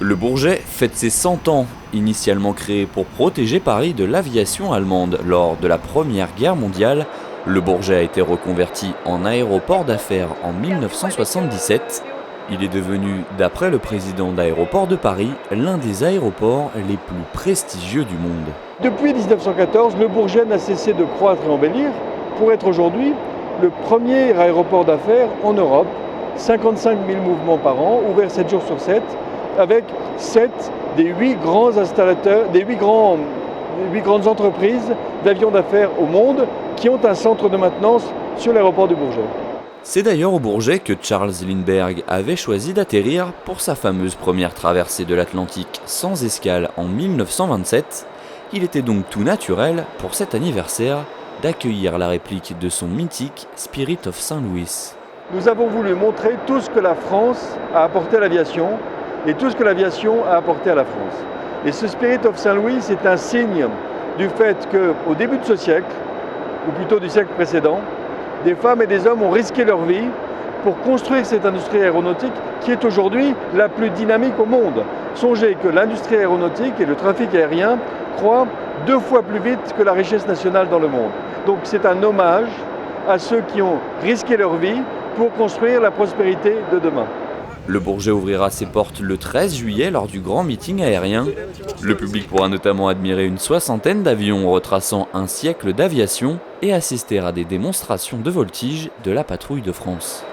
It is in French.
Le Bourget fête ses 100 ans, initialement créé pour protéger Paris de l'aviation allemande lors de la Première Guerre mondiale. Le Bourget a été reconverti en aéroport d'affaires en 1977. Il est devenu, d'après le président d'Aéroports de Paris, l'un des aéroports les plus prestigieux du monde. Depuis 1914, le Bourget n'a cessé de croître et embellir pour être aujourd'hui le premier aéroport d'affaires en Europe. 55 000 mouvements par an, ouvert 7 jours sur 7, avec 7 des 8 grands installateurs, des 8 grandes entreprises d'avions d'affaires au monde qui ont un centre de maintenance sur l'aéroport du Bourget. C'est d'ailleurs au Bourget que Charles Lindbergh avait choisi d'atterrir pour sa fameuse première traversée de l'Atlantique sans escale en 1927. Il était donc tout naturel, pour cet anniversaire, d'accueillir la réplique de son mythique Spirit of St. Louis. Nous avons voulu montrer tout ce que la France a apporté à l'aviation et tout ce que l'aviation a apporté à la France. Et ce Spirit of St. Louis est un signe du fait qu'au début de ce siècle, ou plutôt du siècle précédent, des femmes et des hommes ont risqué leur vie pour construire cette industrie aéronautique qui est aujourd'hui la plus dynamique au monde. Songez que l'industrie aéronautique et le trafic aérien croît 2 fois plus vite que la richesse nationale dans le monde. Donc c'est un hommage à ceux qui ont risqué leur vie pour construire la prospérité de demain. Le Bourget ouvrira ses portes le 13 juillet lors du grand meeting aérien. Le public pourra notamment admirer une 60aine d'avions retraçant un siècle d'aviation et assister à des démonstrations de voltige de la patrouille de France.